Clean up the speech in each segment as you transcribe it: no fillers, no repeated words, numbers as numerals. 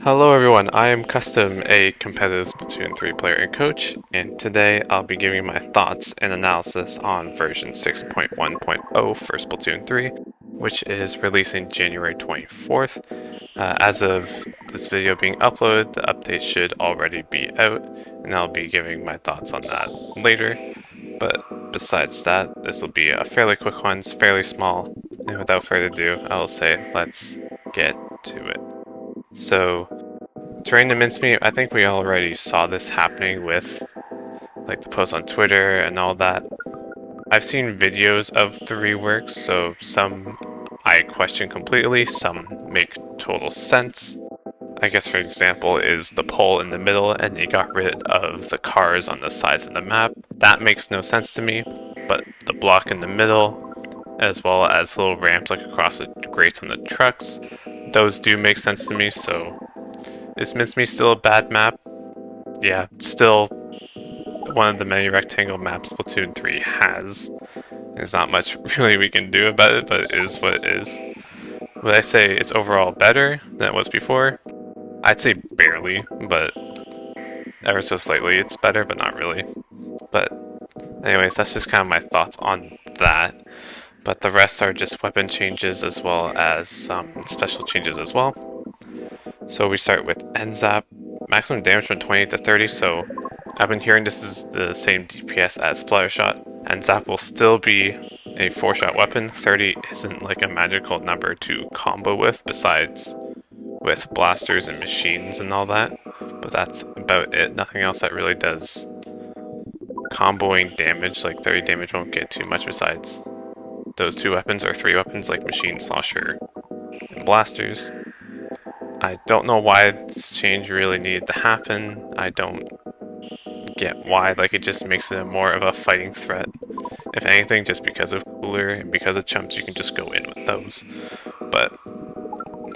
Hello everyone, I am Custom, a competitive Splatoon 3 player and coach, and today I'll be giving my thoughts and analysis on version 6.1.0 for Splatoon 3, which is releasing January 24th. As of this video being uploaded, the update should already be out, and I'll be giving my thoughts on that later. But besides that, this will be a fairly quick one, it's fairly small, and without further ado, I'll say let's get to it. So, trying to mincemeat, I think we already saw this happening with like the posts on Twitter and all that. I've seen videos of the reworks, so some I question completely, some make total sense. I guess for example is the pole in the middle and you got rid of the cars on the sides of the map. That makes no sense to me, but the block in the middle, as well as little ramps like across the grates on the trucks, those do make sense to me, so is Mincemeat still a bad map? Yeah, still one of the many rectangle maps Splatoon 3 has. There's not much really we can do about it, but it is what it is. Would I say it's overall better than it was before? I'd say barely, but ever so slightly it's better, but not really. But anyways, that's just kind of my thoughts on that. But the rest are just weapon changes as well as some special changes as well. So we start with NZAP, maximum damage from 28 to 30, so I've been hearing this is the same DPS as Splattershot. NZAP will still be a 4-shot weapon. 30 isn't like a magical number to combo with, besides with blasters and machines and all that, but that's about it. Nothing else that really does comboing damage, like 30 damage won't get too much besides those 2 weapons or 3 weapons like machine, slosher, and blasters. I don't know why this change really needed to happen. I don't get why, like it just makes it more of a fighting threat. If anything, just because of cooler and because of chumps, you can just go in with those. But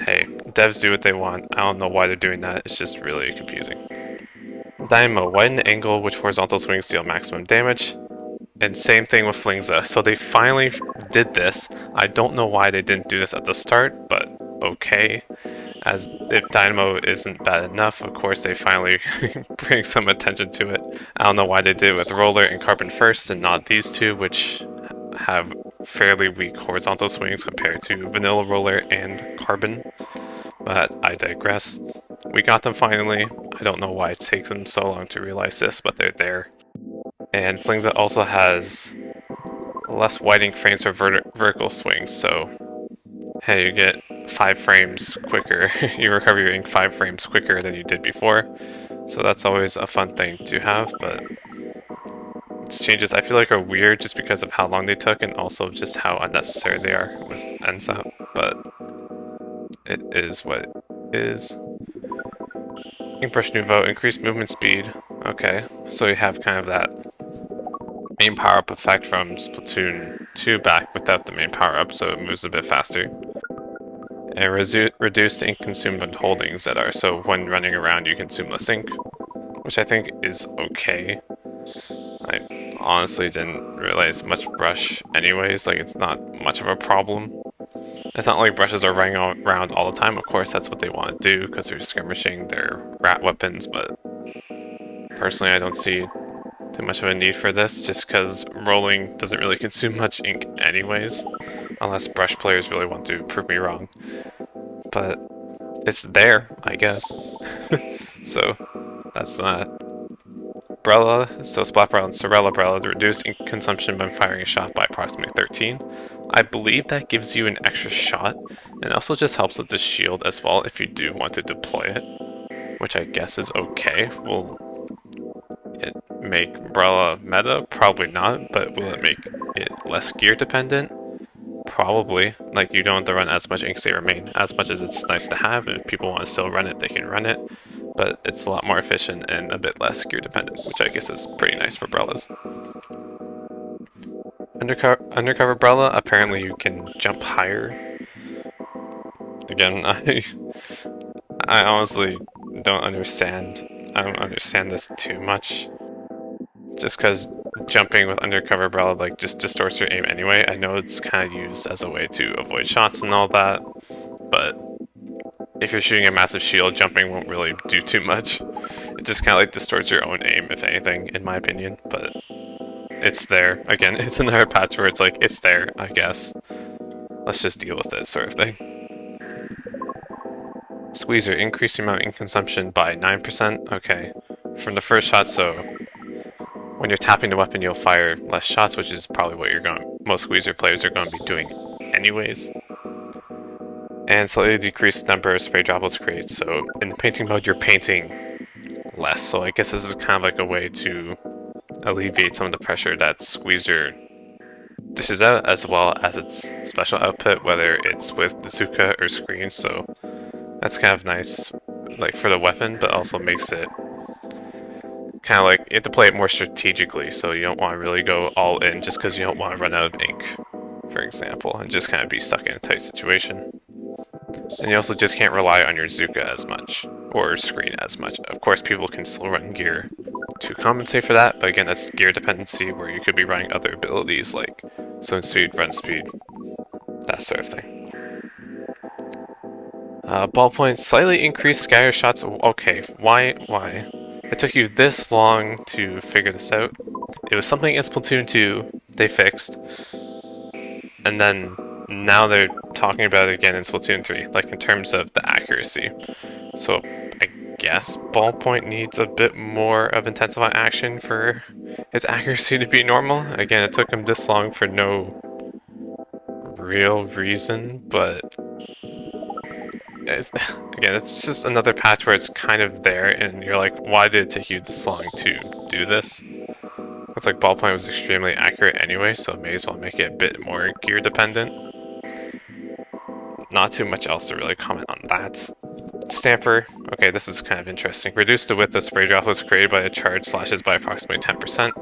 hey, devs do what they want. I don't know why they're doing that, it's just really confusing. Dynamo, widen angle, which horizontal swings deal maximum damage. And same thing with Flingza. So they finally did this. I don't know why they didn't do this at the start, but okay. As if Dynamo isn't bad enough, of course they finally bring some attention to it. I don't know why they did it with Roller and Carbon first and not these two, which have fairly weak horizontal swings compared to Vanilla Roller and Carbon. But I digress. We got them finally. I don't know why it takes them so long to realize this, but they're there. And Flingza also has less widening frames for vertical swings, so hey, you get 5 frames quicker. You recover your ink 5 frames quicker than you did before, so that's always a fun thing to have, but these changes I feel like are weird just because of how long they took and also just how unnecessary they are with NSAP, but it is what it is. Inkbrush Nouveau, increased movement speed. Okay, so you have kind of that main power-up effect from Splatoon 2 back without the main power-up, so it moves a bit faster. And reduced ink consumed on holding ZR, so when running around you consume less ink, which I think is okay. I honestly didn't realize much brush anyways, like it's not much of a problem. It's not like brushes are running around all the time, of course that's what they want to do because they're skirmishing their rat weapons, but personally I don't see too much of a need for this just because rolling doesn't really consume much ink anyways, unless brush players really want to prove me wrong. But it's there, I guess. So that's that. Brella, so Splat Brella and Sorella Brella, the reduced ink consumption when firing a shot by approximately 13. I believe that gives you an extra shot, and also just helps with the shield as well if you do want to deploy it, which I guess is okay. Will it make Brella meta? Probably not, but will it make it less gear dependent? Probably. Like, you don't have to run as much Ink Save Remain, as much as it's nice to have, and if people want to still run it, they can run it, but it's a lot more efficient and a bit less gear dependent, which I guess is pretty nice for Brellas. Undercover Brella, apparently you can jump higher. Again, I honestly don't understand. I don't understand this too much. Just because jumping with Undercover Brella like just distorts your aim anyway. I know it's kind of used as a way to avoid shots and all that, but if you're shooting a massive shield, jumping won't really do too much. It just kind of like distorts your own aim, if anything, in my opinion. But it's there. Again, it's another patch where it's like, it's there, I guess. Let's just deal with it, sort of thing. Squeezer, increase the amount in consumption by 9%. Okay. From the first shot, so when you're tapping the weapon, you'll fire less shots, which is probably what most Squeezer players are going to be doing anyways. And slightly decreased number of spray droplets created. So in the painting mode, you're painting less. So I guess this is kind of like a way to alleviate some of the pressure that Squeezer dishes out, as well as its special output, whether it's with bazooka or screen. So that's kind of nice, like for the weapon, but also makes it kind of like you have to play it more strategically. So you don't want to really go all in just because you don't want to run out of ink, for example, and just kind of be stuck in a tight situation. And you also just can't rely on your Zuka as much, or screen as much. Of course, people can still run gear to compensate for that, but again, that's gear dependency where you could be running other abilities like swim speed, run speed, that sort of thing. Ballpoint, slightly increased scatter shots. Okay, why? It took you this long to figure this out. It was something in Splatoon 2 they fixed, and then now they're talking about it again in Splatoon 3, like in terms of the accuracy. So I guess Ballpoint needs a bit more of intensified action for its accuracy to be normal. Again, it took him this long for no real reason, but it's just another patch where it's kind of there, and you're like, why did it take you this long to do this? It's like Ballpoint was extremely accurate anyway, so may as well make it a bit more gear dependent. Not too much else to really comment on that. Stamper, okay, this is kind of interesting. Reduce the width of spray droplets created by a charge slashes by approximately 10%.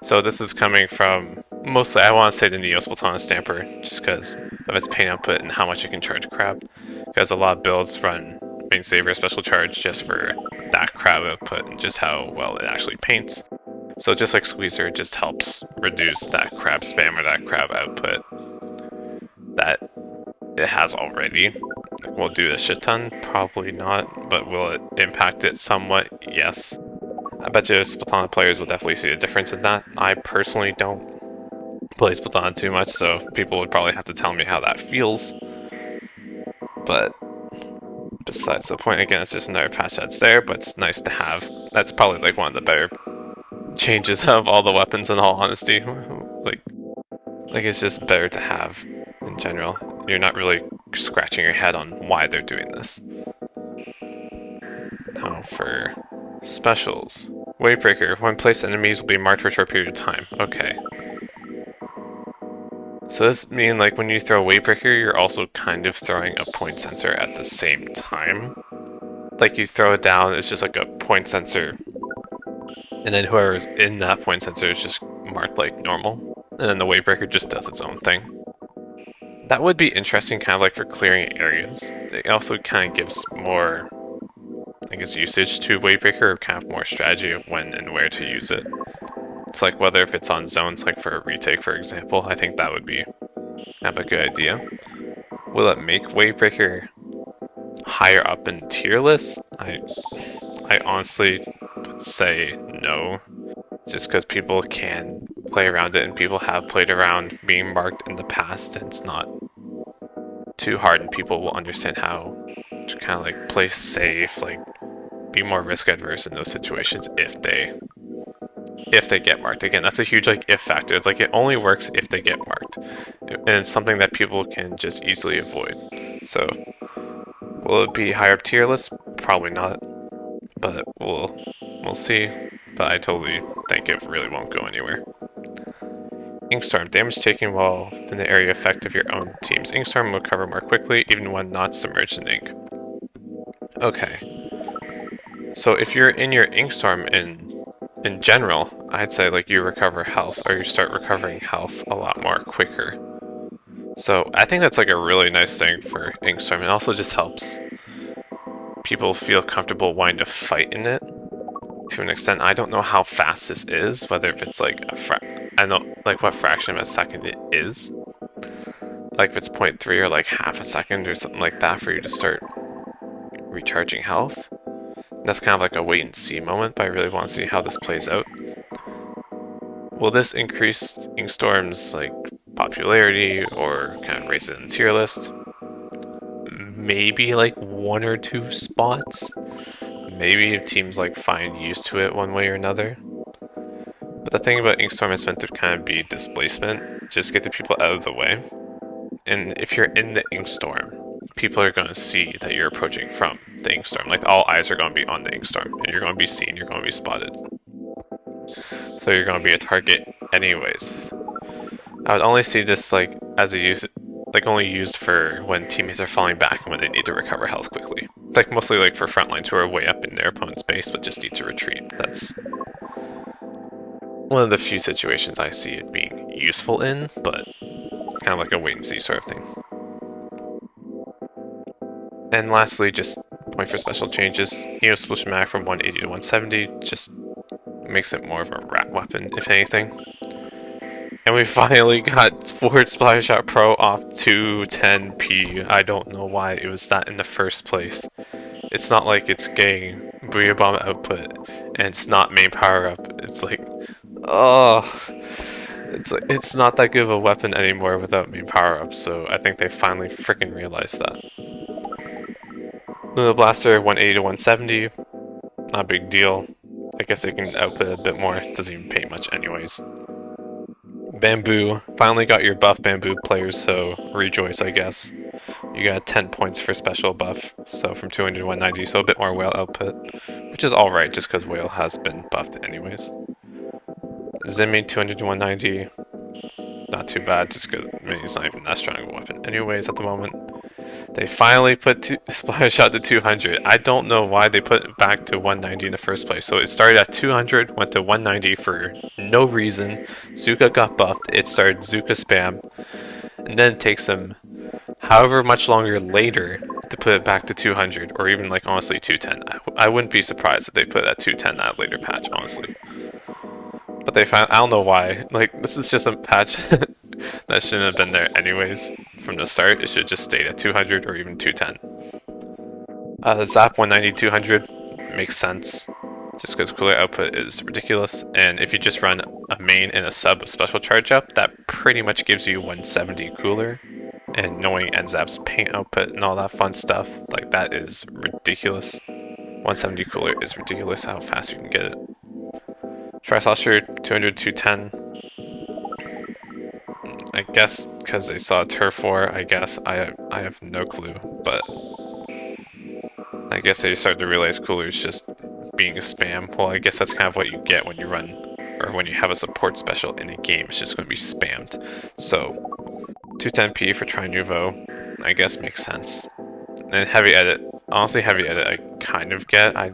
So this is coming from, mostly, I want to say the Neo Splatoon Stamper, just because of its paint output and how much it can charge crab. Because a lot of builds run Main Saver Special Charge just for that crab output and just how well it actually paints. So just like Squeezer, it just helps reduce that crab spam or that crab output that it has already. Will it do a shit ton? Probably not, but will it impact it somewhat? Yes. I bet you Splatoon players will definitely see a difference in that. I personally don't play Splatoon too much, so people would probably have to tell me how that feels. But besides the point, again, it's just another patch that's there, but it's nice to have. That's probably like one of the better changes of all the weapons, in all honesty. Like it's just better to have in general. You're not really scratching your head on why they're doing this. Now for specials. Wavebreaker. When placed, enemies will be marked for a short period of time. Okay. So this means like when you throw a Wavebreaker, you're also kind of throwing a point sensor at the same time. Like you throw it down, it's just like a point sensor, and then whoever's in that point sensor is just marked like normal, and then the Wavebreaker just does its own thing. That would be interesting, kind of like for clearing areas. It also kind of gives more, I guess, usage to Wavebreaker, or kind of more strategy of when and where to use it. It's like whether if it's on zones, like for a retake, for example, I think that would be kind of a good idea. Will it make Wavebreaker higher up in tier lists? I honestly would say no, just because people can play around it and people have played around being marked in the past, and it's not too hard and people will understand how to kind of like play safe, like be more risk adverse in those situations if they get marked. Again, that's a huge like if factor. It's like it only works if they get marked, and it's something that people can just easily avoid. So will it be higher up tier list? Probably not, but we'll see. But I totally think it really won't go anywhere. Inkstorm. Damage taken while within the area effect of your own team's Inkstorm will recover more quickly, even when not submerged in ink. Okay. So if you're in your Inkstorm in general, I'd say like you recover health, or you start recovering health a lot more quicker. So I think that's like a really nice thing for Inkstorm. It also just helps people feel comfortable wanting to fight in it to an extent. I don't know how fast this is, whether if it's like I don't know like what fraction of a second it is. Like if it's 0.3 or like half a second or something like that for you to start recharging health. That's kind of like a wait and see moment, but I really want to see how this plays out. Will this increase Inkstorm's like popularity or kind of raise it in the tier list? Maybe like 1 or 2 spots. Maybe if teams like find used to it one way or another. But the thing about Inkstorm is meant to kind of be displacement, just get the people out of the way. And if you're in the Inkstorm, people are going to see that you're approaching from the Inkstorm. Like all eyes are going to be on the Inkstorm, and you're going to be seen, you're going to be spotted. So you're going to be a target anyways. I would only see this like as a use, like only used for when teammates are falling back and when they need to recover health quickly. Like mostly like for frontlines who are way up in their opponent's base but just need to retreat. That's one of the few situations I see it being useful in, but kind of like a wait and see sort of thing. And lastly, just point for special changes. Solution Mag from 180 to 170 just makes it more of a rat weapon, if anything. And we finally got Forward Splash Shot Pro off 210p. I don't know why it was that in the first place. It's not like it's getting Booyah Bomb output, and it's not main power up. It's like, oh, it's not that good of a weapon anymore without main power up. So I think they finally freaking realized that. Luna Blaster 180 to 170, not a big deal. I guess it can output a bit more. It doesn't even pay much anyways. Bamboo, finally got your buff Bamboo players, so rejoice, I guess. You got 10 points for special buff, so from 200 to 190, so a bit more whale output, which is alright just because whale has been buffed anyways. Zimmy 200 to 190, not too bad just because it's not even that strong of a weapon anyways at the moment. They finally put Splash Shot to 200. I don't know why they put it back to 190 in the first place. So it started at 200, went to 190 for no reason. Zuka got buffed, it started Zuka spam, and then it takes them however much longer later to put it back to 200, or even like honestly 210. I wouldn't be surprised if they put it at 210 that later patch, honestly. But they found, I don't know why, like this is just a patch that shouldn't have been there anyways. From the start, it should just stay at 200 or even 210. Zap 190, 200 makes sense, just because cooler output is ridiculous, and if you just run a main and a sub with special charge up, that pretty much gives you 170 cooler, and knowing NZap's paint output and all that fun stuff, like that is ridiculous. 170 cooler is ridiculous how fast you can get it. Tri-Saucer 200, 210. I guess because they saw Turf War, I guess I have no clue, but I guess they started to realize cooler is just being a spam. Well, I guess that's kind of what you get when you run, or when you have a support special in a game, it's just going to be spammed. So 210p for Tri Nouveau, I guess makes sense. And Heavy Edit, honestly Heavy Edit I kind of get. I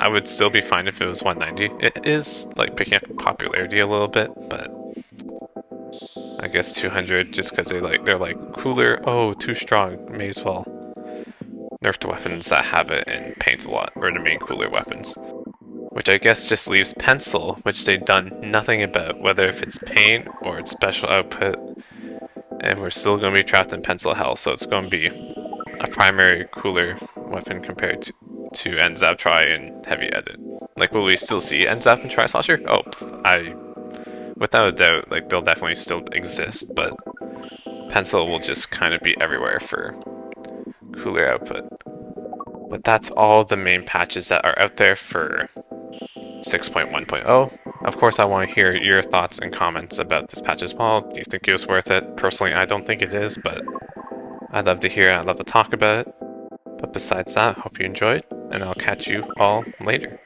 would still be fine if it was 190. It is like picking up popularity a little bit, but I guess 200 just because they're like cooler. Oh, too strong. May as well nerf the weapons that have it and paint a lot, or the main cooler weapons. Which I guess just leaves Pencil, which they've done nothing about, whether if it's paint or it's special output. And we're still going to be trapped in Pencil Hell, so it's going to be a primary cooler weapon compared to NZap Tri and Heavy Edit. Like, will we still see NZap and Tri-Slosher? Oh, without a doubt, like, they'll definitely still exist, but Pencil will just kind of be everywhere for cooler output. But that's all the main patches that are out there for 6.1.0. Of course, I want to hear your thoughts and comments about this patch as well. Do you think it was worth it? Personally, I don't think it is, but I'd love to hear it. I'd love to talk about it. But besides that, hope you enjoyed, and I'll catch you all later.